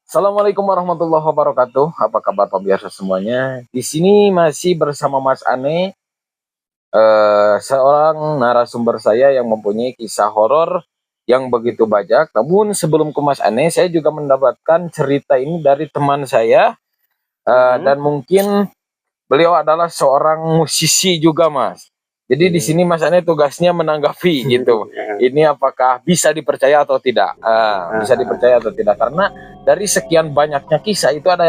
Assalamualaikum warahmatullahi wabarakatuh. Apa kabar pemirsa semuanya? Di sini masih bersama Mas Ane, seorang narasumber saya yang mempunyai kisah horor yang begitu banyak. Namun sebelum ke Mas Ane, saya juga mendapatkan cerita ini dari teman saya, dan mungkin beliau adalah seorang musisi juga, Mas. Jadi di sini Mas Ane tugasnya menanggapi gitu. Ini apakah bisa dipercaya atau tidak? Bisa dipercaya atau tidak? Karena dari sekian banyaknya kisah itu ada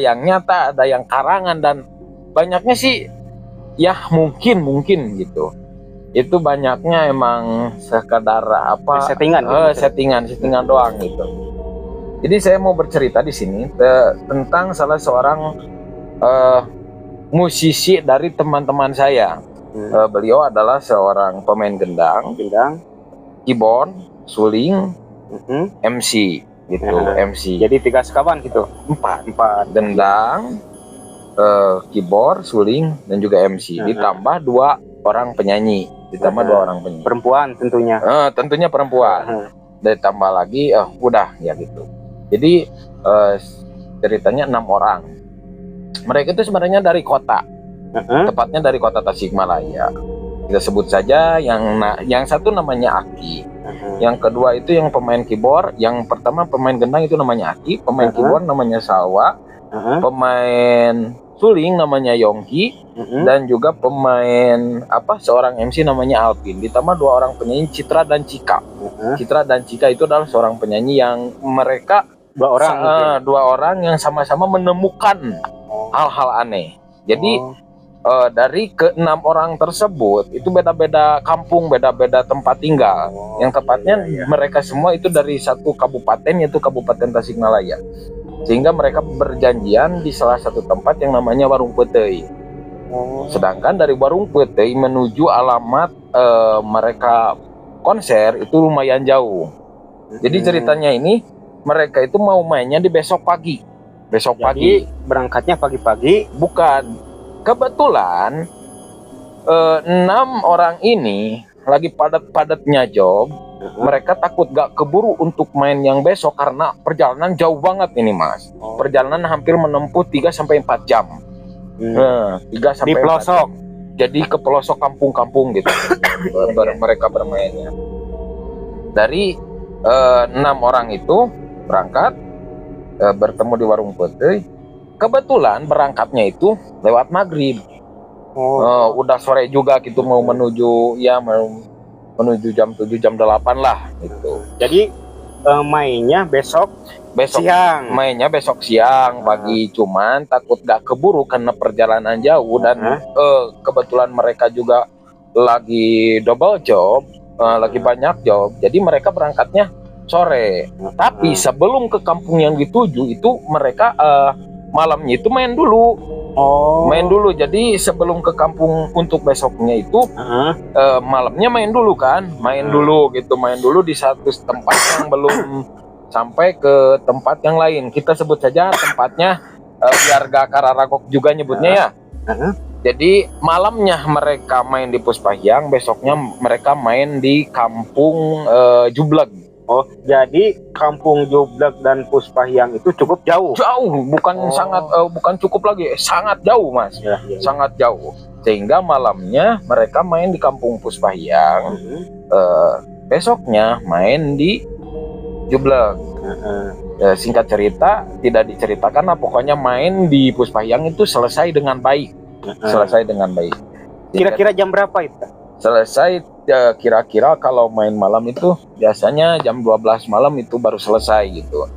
yang nyata, ada yang karangan, dan banyaknya sih ya mungkin gitu. Itu banyaknya emang sekedar apa? Settingan doang gitu. Jadi saya mau bercerita di sini tentang salah seorang musisi dari teman-teman saya. Beliau adalah seorang pemain gendang, keyboard, suling, MC gitu. MC. Jadi 3 sekawan gitu. Empat gendang, keyboard, suling, dan juga MC. Ditambah 2 orang penyanyi. Perempuan tentunya. Tentunya perempuan. Ditambah lagi, udah ya gitu. Jadi ceritanya 6 orang. Mereka itu sebenarnya dari kota. Tepatnya dari kota Tasikmalaya. Kita sebut saja yang satu namanya Aki. Yang kedua itu yang pemain keyboard. Yang pertama pemain gendang itu namanya Aki. Pemain keyboard namanya Salwa. Pemain suling namanya Yongki. Dan juga pemain seorang MC namanya Alvin. Ditambah 2 orang penyanyi, Citra dan Cika. Citra dan Cika itu adalah seorang penyanyi yang mereka 2 orang. 2 orang yang sama-sama menemukan hal-hal aneh. Jadi dari ke-6 orang tersebut itu beda-beda kampung, beda-beda tempat tinggal. Yang tepatnya mereka semua itu dari satu kabupaten, yaitu Kabupaten Tasikmalaya. Sehingga mereka berjanjian di salah satu tempat yang namanya Warung Petei. Sedangkan dari Warung Petei menuju alamat mereka konser itu lumayan jauh. Jadi ceritanya ini mereka itu mau mainnya di besok pagi. Jadi berangkatnya pagi-pagi? Bukan. Kebetulan 6 orang ini lagi padat-padatnya job. Mereka takut gak keburu untuk main yang besok karena perjalanan jauh banget ini, Mas. Perjalanan hampir menempuh 3-4 jam. 3 sampai di pelosok. Jadi ke pelosok kampung-kampung gitu. Mereka bermainnya. Dari 6 orang itu berangkat, bertemu di Warung Putih. Kebetulan berangkatnya itu lewat maghrib. Udah sore juga gitu, mau menuju jam 7 jam 8 lah gitu. Jadi mainnya besok siang. Mainnya besok siang, pagi. Cuman takut gak keburu karena perjalanan jauh. Dan kebetulan mereka juga lagi double job, lagi banyak job. Jadi mereka berangkatnya sore. Tapi sebelum ke kampung yang dituju itu mereka malamnya itu main dulu. Main dulu. Jadi sebelum ke kampung untuk besoknya itu malamnya main dulu kan. Main dulu di satu tempat yang belum sampai ke tempat yang lain. Kita sebut saja tempatnya biar gak kararagok juga nyebutnya ya. Jadi malamnya mereka main di Puspahyang, besoknya mereka main di kampung Jubleg. Jadi kampung Jubleg dan Puspahyang itu cukup jauh. Bukan cukup lagi, sangat jauh, Mas. Sangat jauh. Sehingga malamnya mereka main di kampung Puspahyang. Besoknya main di Jubleg. Singkat cerita, tidak diceritakan lah, pokoknya main di Puspahyang itu selesai dengan baik. Kira-kira jam berapa itu? Selesai kira-kira kalau main malam itu biasanya jam 12 malam itu baru selesai gitu.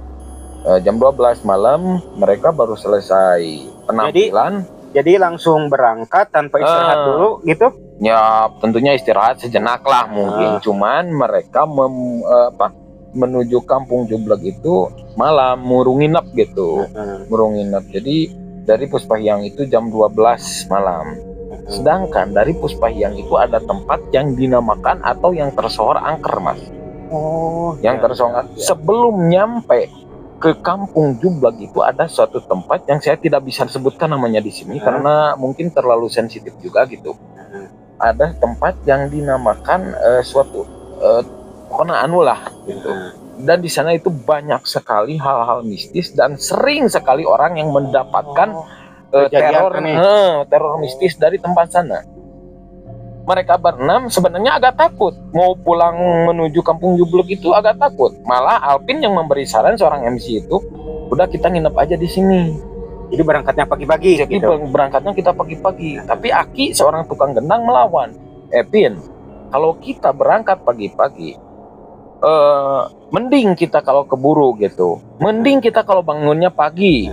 Jam 12 malam mereka baru selesai penampilan. Jadi langsung berangkat tanpa istirahat dulu gitu? Ya tentunya istirahat sejenak lah mungkin. Cuman mereka menuju kampung Jubleg itu malam, murung nginep gitu. Murung nginep. Jadi dari Puspahyang itu jam 12 malam. Sedangkan dari Puspahyang itu ada tempat yang dinamakan atau yang tersohor angker, Mas. Yang tersohor. Sebelum nyampe ke kampung Jubleg itu ada suatu tempat yang saya tidak bisa sebutkan namanya di sini karena mungkin terlalu sensitif juga gitu. Ada tempat yang dinamakan suatu pokoknya anu lah gitu. dan di sana itu banyak sekali hal-hal mistis dan sering sekali orang yang mendapatkan teror mistis dari tempat sana. Mereka berenam sebenarnya agak takut mau pulang menuju Kampung Jublek, itu agak takut. Malah Alpin yang memberi saran, seorang MC itu, udah kita nginep aja di sini. Jadi berangkatnya pagi-pagi. Jadi berangkatnya kita pagi-pagi. Tapi Aki seorang tukang gendang melawan. Pin, kalau kita berangkat pagi-pagi, mending kita kalau keburu gitu. Mending kita kalau bangunnya pagi.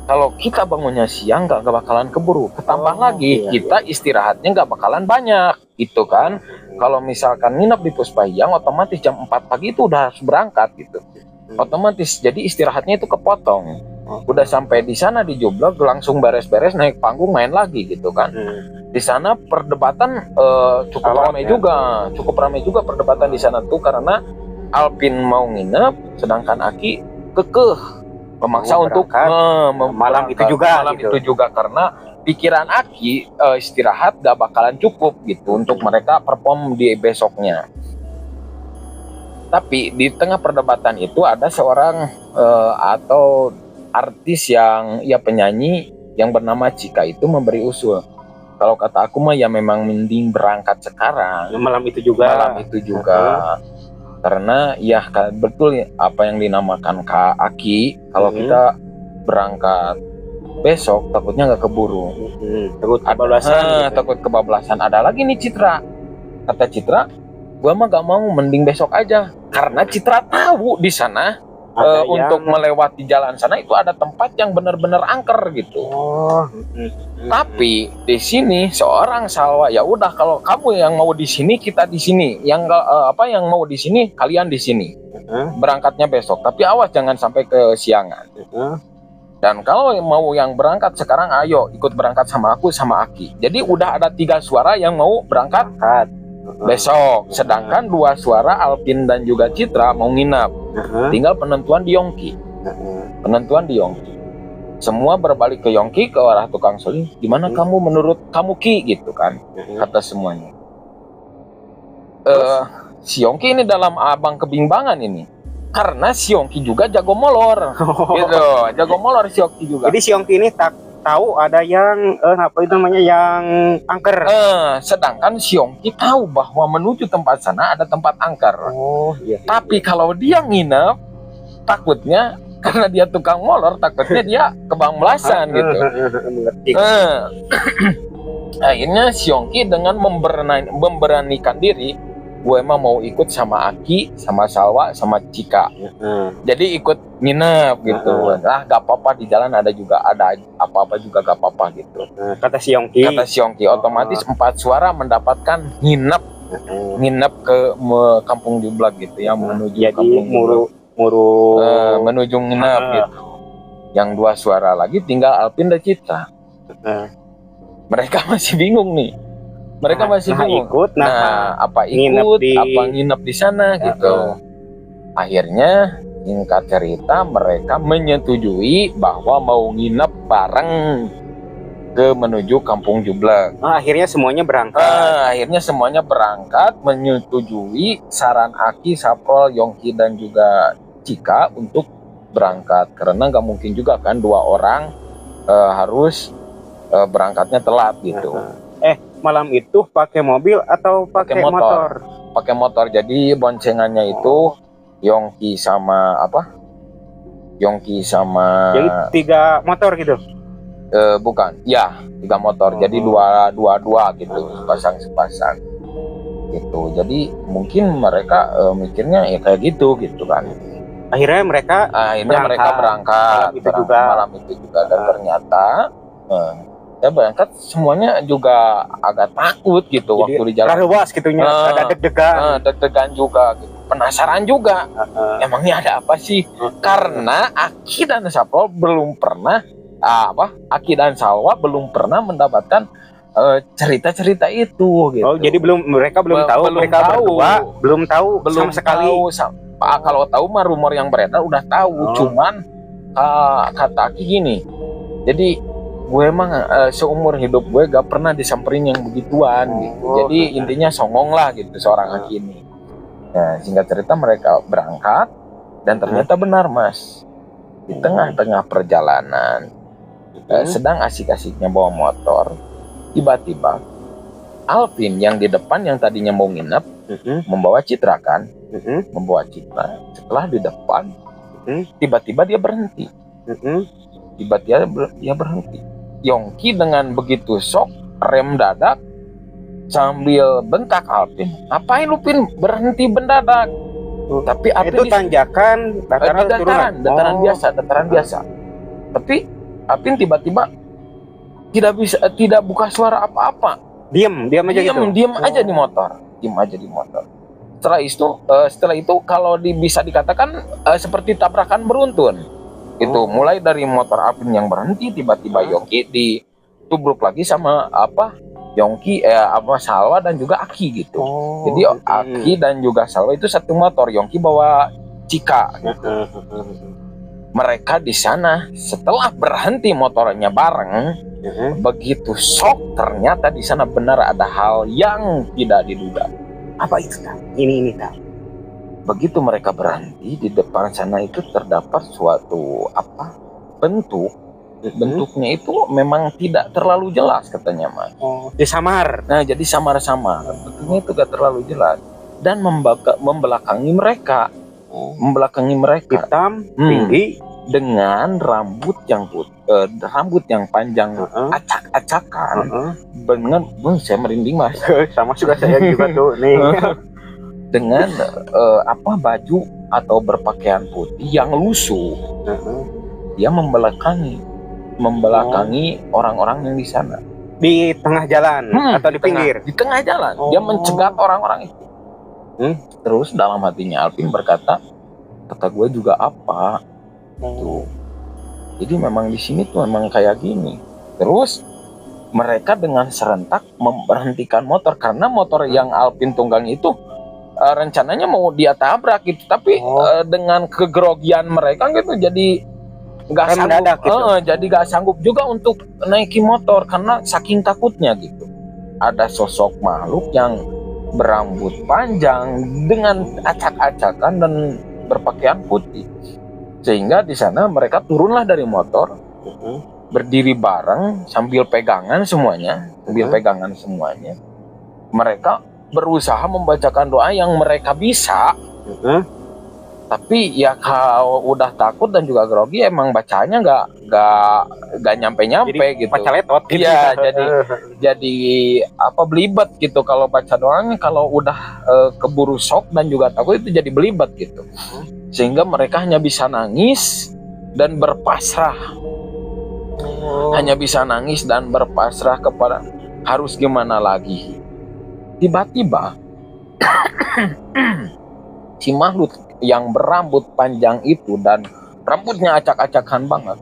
Kalau kita bangunnya siang nggak bakalan keburu. Ketambah lagi kita istirahatnya nggak bakalan banyak, gitu kan. Kalau misalkan nginep di Puspahyang, otomatis jam 4 pagi itu udah harus berangkat gitu. Otomatis jadi istirahatnya itu kepotong. Udah sampai di sana di Jublek langsung beres-beres naik panggung main lagi gitu kan. Di sana perdebatan cukup ramai juga perdebatan di sana tuh, karena Alpin mau nginep sedangkan Aki kekeh memaksa untuk malam itu juga karena pikiran Aki istirahat gak bakalan cukup gitu untuk mereka perform di besoknya. Tapi di tengah perdebatan itu ada seorang atau artis yang penyanyi yang bernama Cika itu memberi usul. Kalau kata aku mah ya memang mending berangkat sekarang. Malam itu juga. Karena ya betul apa yang dinamakan Kak Aki, kalau kita berangkat besok takutnya nggak keburu. Takut kebablasan. Ada lagi nih Citra. Kata Citra, gua mah gak mau, mending besok aja. Karena Citra tahu di sana untuk melewati jalan sana itu ada tempat yang benar-benar angker gitu. Tapi di sini seorang Salwa, ya udah kalau kamu yang mau di sini kita di sini, yang yang mau di sini kalian di sini. Berangkatnya besok, tapi awas jangan sampai kesiangan. Dan kalau mau yang berangkat sekarang, ayo ikut berangkat sama aku sama Aki. Jadi udah ada 3 suara yang mau berangkat besok, sedangkan 2 suara Alpin dan juga Citra mau nginap. Tinggal penentuan di Yongki. Semua berbalik ke Yongki, ke arah tukang suling. Gimana kamu menurut kamu Ki gitu kan? Kata semuanya. Si Yongki ini dalam abang kebimbangan ini. Karena si Yongki juga jago molor. Gitu, jago molor si Yongki juga. Jadi si Yongki ini tahu ada yang yang angker. Sedangkan si Yongki tahu bahwa menuju tempat sana ada tempat angker. Tapi kalau dia nginep, takutnya karena dia tukang molor, takutnya dia kebablasan gitu. Akhirnya si Yongki dengan memberanikan diri, gue emang mau ikut sama Aki, sama Salwa, sama Cika. Jadi ikut nginep gitu. Gak apa-apa, di jalan ada apa-apa juga gak apa-apa gitu. Kata si Yongki. Otomatis 4 suara mendapatkan nginep ke Kampung Jublek gitu ya, menuju Kampung Jublek. Menuju nginep gitu. Yang 2 suara lagi tinggal Alpin dan Citra. Mereka masih bingung nih. Apa nginep di sana gitu. Akhirnya singkat cerita mereka menyetujui bahwa mau nginep bareng menuju Kampung Jublek. Akhirnya semuanya berangkat. Menyetujui saran Aki, Saprol, Yongki dan juga Cika untuk berangkat, karena nggak mungkin juga kan 2 orang harus berangkatnya telat gitu. Malam itu pakai mobil atau pakai motor? Pakai motor. Jadi boncengannya itu Yongki sama Jadi 3 motor gitu? Bukan, ya 3 motor. Jadi dua gitu, sepasang gitu. Jadi mungkin mereka mikirnya ya kayak gitu kan. Akhirnya mereka berangkat malam itu juga. Dan ternyata saya berangkat semuanya juga agak takut gitu. Jadi, waktu di jalan rawas gitunya, ada deg-degan juga gitu. Penasaran juga, emangnya ada apa sih? Karena Aki dan Salwa belum pernah mendapatkan cerita-cerita itu gitu. Jadi mereka belum tahu sama sekali. Kalau tahu mah rumor yang beredar udah tahu. Cuman kata Aki gini, jadi gue emang seumur hidup gue gak pernah disamperin yang begituan gitu. Jadi intinya songong lah gitu seorang Aki ini. Nah, singkat cerita mereka berangkat dan ternyata benar Mas, di tengah-tengah perjalanan sedang asik-asiknya bawa motor, tiba-tiba Alvin yang di depan yang tadinya mau nginep membawa Citra kan, membawa Citra. Setelah di depan, tiba-tiba dia berhenti. Tiba-tiba dia berhenti. Yongki dengan begitu shock rem dadak sambil bentak Alvin, "Apain lu Pin berhenti mendadak?" Tapi Alvin itu tanjakan, dataran biasa. Tapi Alvin tiba-tiba tidak buka suara apa-apa. Diam aja gitu. Diam aja di motor. Setelah itu kalau bisa dikatakan seperti tabrakan beruntun. Itu mulai dari motor Alvin yang berhenti, tiba-tiba Yongki ditubruk lagi sama Yongki, Salwa dan juga Aki gitu. Jadi Aki dan juga Salwa itu satu motor, Yongki bawa Cika gitu. Mereka di sana setelah berhenti motornya bareng, begitu shock ternyata di sana benar ada hal yang tidak diduga. Apa itu Kang? Ini Kang. Begitu mereka berhenti di depan sana itu terdapat suatu bentuk. Bentuknya itu memang tidak terlalu jelas katanya Mas. Dia samar. Nah jadi samar-samar. Bentuknya itu gak terlalu jelas dan membelakangi mereka. Hitam, tinggi, dengan rambut yang panjang, acak-acakan. Dengan saya merinding Mas. Sama juga saya juga tuh nih. Dengan baju atau berpakaian putih yang lusuh. Dia membelakangi orang-orang yang di sana. Di tengah jalan atau di pinggir? Di tengah jalan. Dia mencegat orang-orang itu. Terus dalam hatinya Alvin berkata, "Kata gue juga apa?" Tuh. Jadi memang di sini tuh memang kayak gini. Terus mereka dengan serentak memberhentikan motor karena motor yang Alvin tunggangi itu rencananya mau dia tabrak gitu, tapi dengan kegrogian mereka gitu jadi nggak sanggup gitu. Jadi nggak sanggup juga untuk naiki motor karena saking takutnya gitu. Ada sosok makhluk yang berambut panjang dengan acak-acakan dan berpakaian putih. Sehingga di sana mereka turunlah dari motor, berdiri bareng sambil pegangan semuanya, Mereka berusaha membacakan doa yang mereka bisa. Tapi ya kalau udah takut dan juga grogi emang bacanya nggak nyampe gitu. Pacaletot gitu. Iya, jadi belibet gitu kalau baca doanya. Kalau udah keburu shock dan juga takut itu jadi belibet gitu. Sehingga mereka hanya bisa nangis dan berpasrah. Kepada harus gimana lagi. Tiba-tiba si makhluk yang berambut panjang itu dan rambutnya acak-acakan banget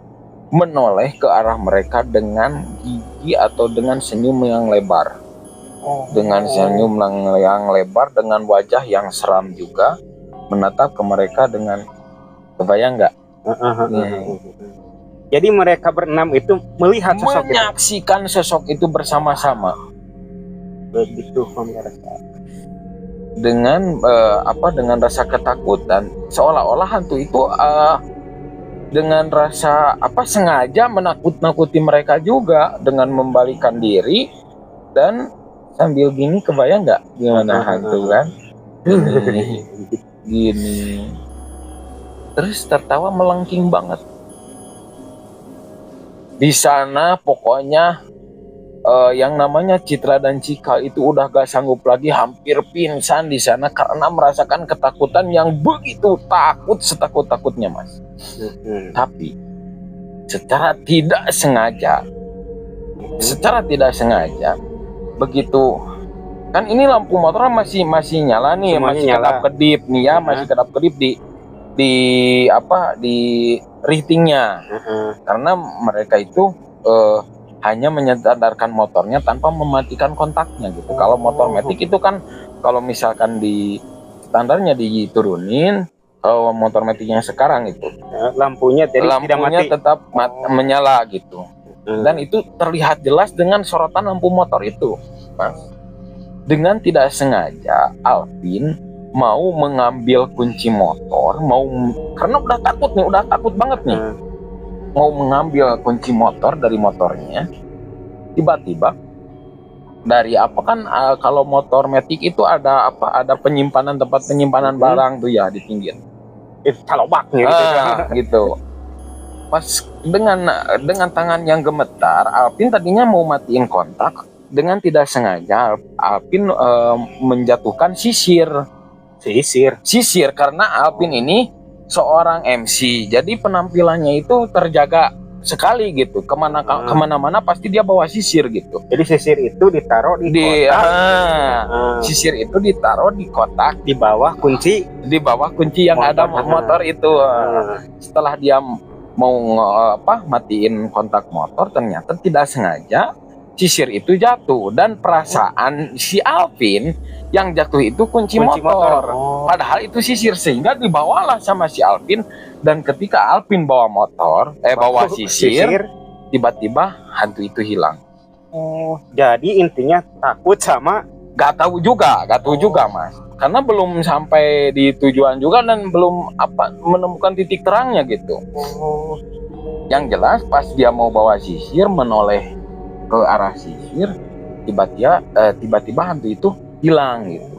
menoleh ke arah mereka dengan gigi atau dengan senyum yang lebar. Dengan senyum yang lebar, dengan wajah yang seram juga, menatap ke mereka dengan, kebayang nggak? Jadi mereka berenam itu melihat sosok menyaksikan sosok itu bersama-sama. Begitu pemirsa. Dengan dengan rasa ketakutan, seolah-olah hantu itu dengan rasa sengaja menakut-nakuti mereka juga dengan membalikan diri dan sambil gini, kebayang nggak gimana hantu kan? Gini. Terus tertawa melengking banget. Di sana pokoknya yang namanya Citra dan Cika itu udah gak sanggup lagi, hampir pingsan di sana karena merasakan ketakutan yang begitu setakut-takutnya Mas. Tapi secara tidak sengaja begitu kan ini lampu motor masih nyala nih, kedap-kedip nih ya, masih kedap-kedip di ratingnya. Karena mereka itu hanya menyadarkan motornya tanpa mematikan kontaknya gitu. Kalau motor matic itu kan kalau misalkan di standarnya diturunin, kalau motor matic yang sekarang itu lampunya tetap menyala gitu. Dan itu terlihat jelas dengan sorotan lampu motor itu, Mas. Dengan tidak sengaja Alvin mau mengambil kunci motor, karena udah takut banget nih, mau mengambil kunci motor dari motornya. Tiba-tiba dari apa kan, kalau motor Matic itu ada tempat penyimpanan barang tuh ya di pinggir. Calobaknya gitu. Pas dengan tangan yang gemetar, Alvin tadinya mau matiin kontak, dengan tidak sengaja Alvin menjatuhkan sisir karena Alvin ini seorang MC, jadi penampilannya itu terjaga sekali gitu, kemana-mana pasti dia bawa sisir gitu. Jadi sisir itu ditaruh di kotak. Sisir itu ditaruh di kotak di bawah kunci yang motor, ada motor itu. Setelah dia mau matiin kontak motor, ternyata tidak sengaja sisir itu jatuh, dan perasaan si Alvin yang jatuh itu kunci motor. Padahal itu sisir, sehingga dibawalah sama si Alvin. Dan ketika Alvin bawa sisir, tiba-tiba hantu itu hilang. Jadi intinya takut sama gak tahu juga Mas, karena belum sampai di tujuan juga dan belum menemukan titik terangnya gitu. Yang jelas pas dia mau bawa sisir, menoleh ke arah sisir, tiba-tiba hantu itu hilang gitu.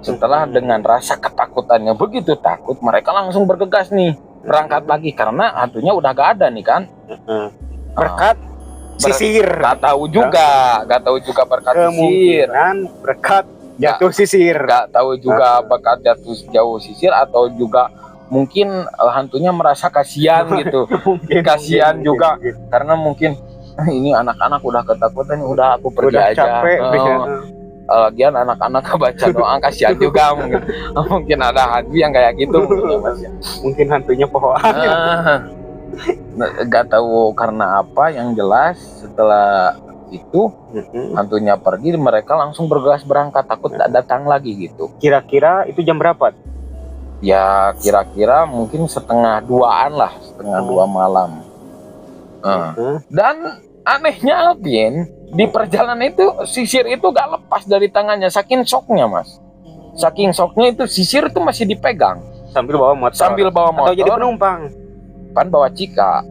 Setelah dengan rasa ketakutannya begitu takut, mereka langsung bergegas nih, berangkat lagi karena hantunya udah gak ada nih kan. Berkat sisir. Gak tahu juga berkat sisir. Kemungkinan berkat jatuh sisir. Gak tahu juga berkat jauh sisir, atau juga mungkin hantunya merasa kasihan gitu. Kasihan juga karena mungkin ini anak-anak udah ketakutan, udah aku pergi udah aja. Capek, lagian anak-anak baca doa kasihan juga mungkin ada hantu yang kayak gitu mungkin hantunya pohon. Gak tahu karena apa, yang jelas setelah itu hantunya pergi, mereka langsung bergegas berangkat, takut datang lagi gitu. Kira-kira itu jam berapa? Ya kira-kira mungkin setengah 2-an lah, setengah 2 malam. Dan anehnya Alvin, di perjalanan itu sisir itu gak lepas dari tangannya, saking shocknya Mas. Saking shocknya itu sisir itu masih dipegang sambil bawa motor. Atau jadi penumpang. Kan bawa citra.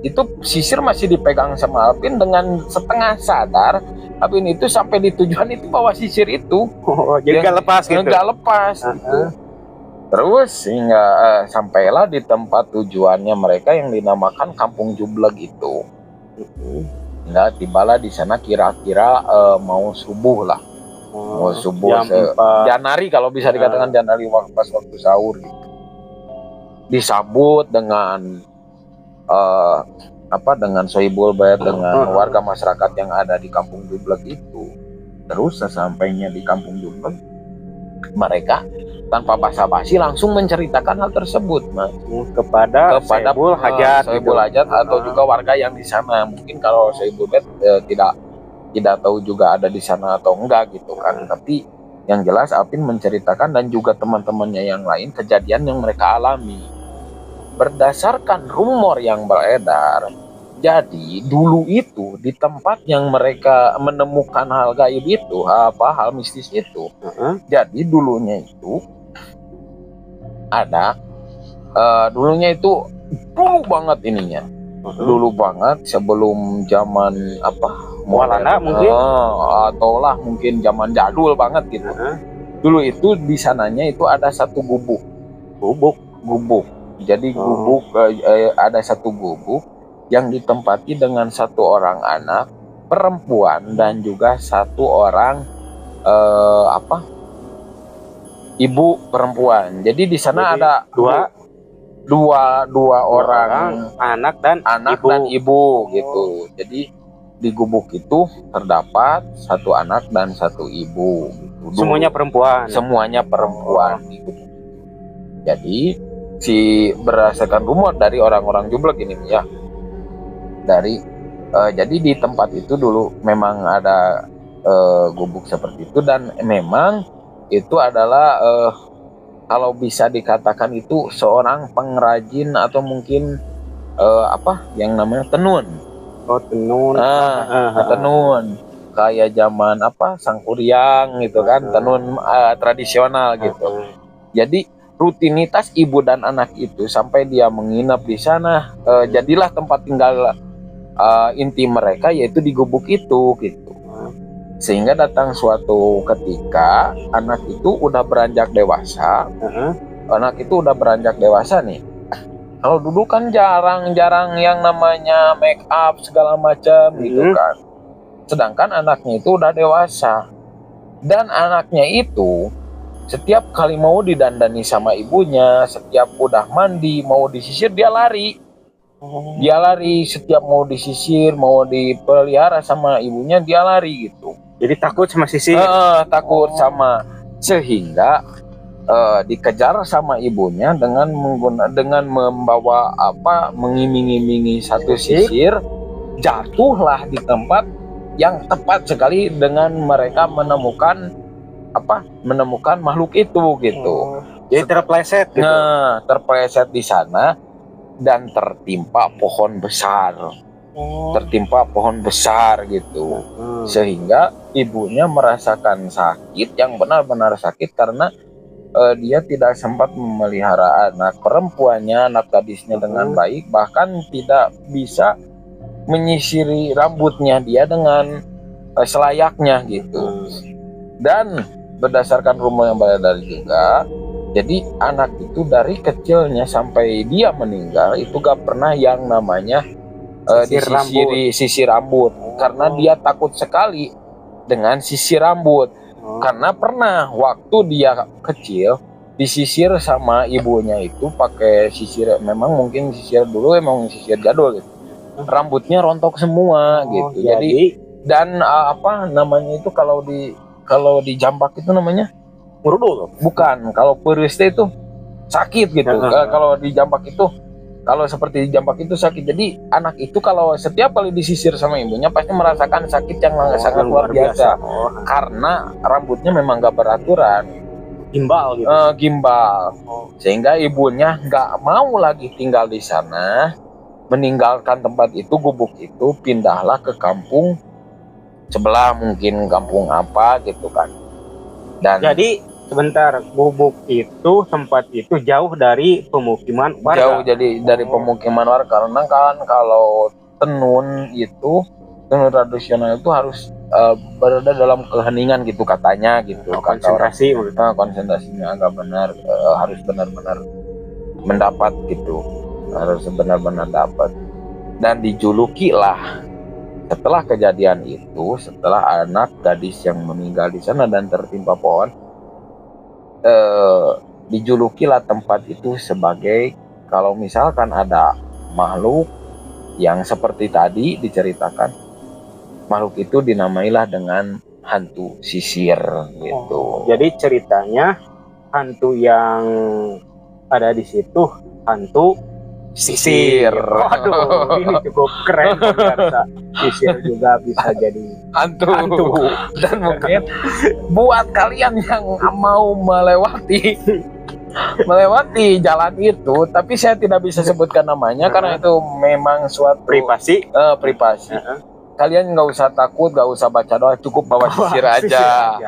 Itu sisir masih dipegang sama Alvin dengan setengah sadar. Alvin itu sampai di tujuan itu bawa sisir itu. Jadi gak lepas gitu. Gak lepas gitu. Terus hingga sampailah di tempat tujuannya mereka yang dinamakan Kampung Jubleg itu. Hingga tibalah di sana kira-kira mau subuh lah. Mau subuh Janari, kalau bisa dikatakan Janari, pas waktu sahur gitu. Disambut dengan dengan sohibul bait, dengan warga masyarakat yang ada di Kampung Jubleg itu. Terus sesampainya di Kampung Jubleg, mereka tanpa basa-basi langsung menceritakan hal tersebut, Mas, kepada Sohibul Hajat atau juga warga yang di sana. Mungkin kalau sohibul bait tidak tahu juga ada di sana atau enggak gitu kan. Tapi yang jelas Alvin menceritakan dan juga teman-temannya yang lain kejadian yang mereka alami. Berdasarkan rumor yang beredar, jadi dulu itu di tempat yang mereka menemukan hal gaib itu, hal mistis itu, jadi dulunya itu ada, dulunya itu dulu banget ininya, dulu banget sebelum zaman Walanda mungkin, ataulah mungkin zaman jadul banget gitu. Dulu itu di sananya itu ada satu gubuk. Jadi ada satu gubuk yang ditempati dengan satu orang anak perempuan dan juga satu orang ibu perempuan. Jadi di sana ada dua orang anak dan ibu gitu. Jadi di gubuk itu terdapat satu anak dan satu ibu. Semuanya perempuan di gubuk. Jadi berdasarkan rumor dari orang-orang Jubleg ini ya, jadi di tempat itu dulu memang ada gubuk seperti itu, dan memang itu adalah kalau bisa dikatakan itu seorang pengrajin atau mungkin yang namanya tenun. Tenun. Tenun. kayak zaman apa Sangkuriang gitu kan, tenun tradisional gitu. Jadi rutinitas ibu dan anak itu sampai dia menginap di sana, jadilah tempat tinggal inti mereka, yaitu di gubuk itu gitu. Sehingga datang suatu ketika anak itu udah beranjak dewasa, anak itu udah beranjak dewasa nih. Kalau dulu kan jarang-jarang yang namanya make up segala macam gitu kan. Sedangkan anaknya itu udah dewasa. Dan anaknya itu setiap kali mau didandani sama ibunya, setiap udah mandi, mau disisir, dia lari. Dia lari, setiap mau disisir, mau dipelihara sama ibunya, dia lari gitu. Jadi takut sama sisir? Takut sama. Sehingga dikejar sama ibunya dengan membawa mengiming-imengi satu sisir, jatuhlah di tempat yang tepat sekali dengan mereka menemukan makhluk itu gitu. Jadi terpleset gitu. Nah, terpleset di sana dan tertimpa pohon besar. Tertimpa pohon besar gitu. Sehingga ibunya merasakan sakit yang benar-benar sakit karena dia tidak sempat memelihara anak perempuannya, anak gadisnya dengan baik, bahkan tidak bisa menyisiri rambutnya dia dengan selayaknya gitu. Dan berdasarkan rumor yang beredar juga, jadi anak itu dari kecilnya sampai dia meninggal itu gak pernah yang namanya sisir rambut karena dia takut sekali dengan sisir rambut. Karena pernah waktu dia kecil disisir sama ibunya itu pakai sisir, memang mungkin sisir dulu emang sisir jadul gitu. Rambutnya rontok semua gitu. Jadi dan namanya itu kalau di jambak itu namanya Murudul. Bukan, kalau periste itu sakit gitu. Kalau di jambak itu, kalau seperti di jambak itu sakit. Jadi anak itu kalau setiap kali disisir sama ibunya pasti merasakan sakit yang sangat luar biasa. Karena rambutnya memang gak beraturan, gimbal gitu. Gimbal. Sehingga ibunya gak mau lagi tinggal di sana, meninggalkan tempat itu, gubuk itu, pindahlah ke kampung sebelah, mungkin kampung apa gitu kan. Dan jadi sebentar, gubuk itu, tempat itu jauh dari pemukiman warga. Jauh jadi dari pemukiman warga, karena kan kalau tenun tradisional itu harus berada dalam keheningan gitu katanya gitu. Konsentrasi, konsentrasinya agak benar, harus benar-benar mendapat gitu, harus benar-benar dapat. Dan dijuluki lah setelah kejadian itu, setelah anak gadis yang meninggal di sana dan tertimpa pohon, dijulukilah tempat itu sebagai, kalau misalkan ada makhluk yang seperti tadi diceritakan, makhluk itu dinamailah dengan hantu sisir gitu. Jadi ceritanya hantu yang ada di situ hantu sisir. Waduh, ini cukup keren pemirsa. Sisir juga bisa jadi hantu. Dan mungkin buat kalian yang mau melewati jalan itu, tapi saya tidak bisa sebutkan namanya karena itu memang suatu privasi. Kalian nggak usah takut, nggak usah baca doa, cukup bawa sisir aja.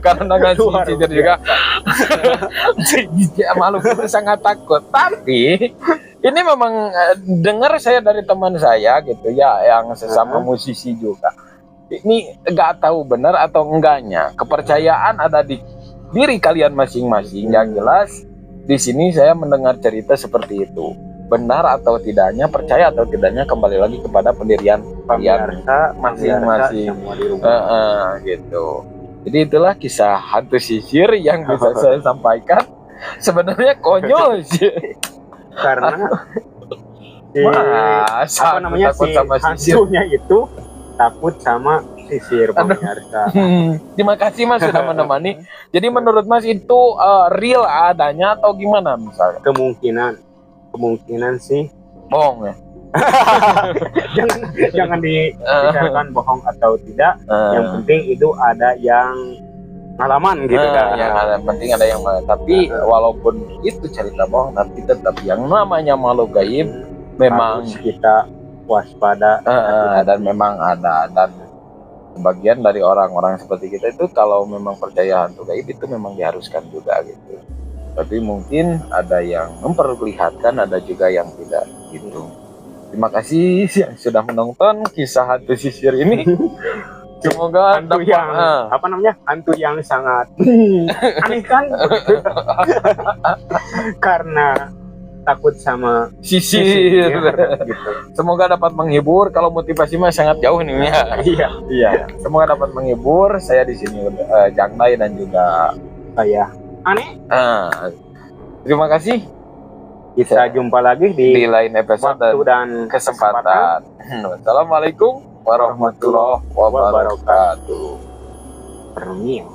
Karena kan sisir juga makhluk itu sangat takut. Tapi ini memang dengar saya dari teman saya gitu ya, yang sesama musisi juga. Ini nggak tahu benar atau enggaknya. Kepercayaan ada di diri kalian masing-masing. Yang jelas di sini saya mendengar cerita seperti itu. Benar atau tidaknya, percaya atau tidaknya, kembali lagi kepada pendirian kalian masing-masing. Gitu. Jadi itulah kisah hantu sisir yang bisa saya sampaikan. Sebenarnya konyol sih. Karena takut sama sisir. Hantunya itu takut sama sisir, pemirsa. Terima kasih Mas sudah menemani. Jadi menurut Mas itu real adanya atau gimana misalnya? Kemungkinan sih bohong ya. jangan dibicarakan bohong atau tidak. Yang penting itu ada yang pengalaman gitu kan. Yang penting ada yang tapi walaupun itu cerita bohong, tapi tetap yang namanya makhluk gaib memang harus kita waspada. Dan memang ada, dan Bagian dari orang-orang seperti kita itu kalau memang percaya hantu gaib itu memang diharuskan juga gitu. Tapi mungkin ada yang memperlihatkan, ada juga yang tidak gitu. Terima kasih yang sudah menonton kisah hantu sisir ini. Semoga hantu yang apa namanya, hantu yang sangat aneh kan, karena takut sama sisir. Gitu. Semoga dapat menghibur. Kalau motivasi mah sangat jauh nih ya. Iya. Semoga dapat menghibur. Saya di sini Jangdai dan juga saya Aneh. Terima kasih. Kita jumpa lagi di lain episode dan kesempatan. Assalamualaikum warahmatullahi wabarakatuh. Permil.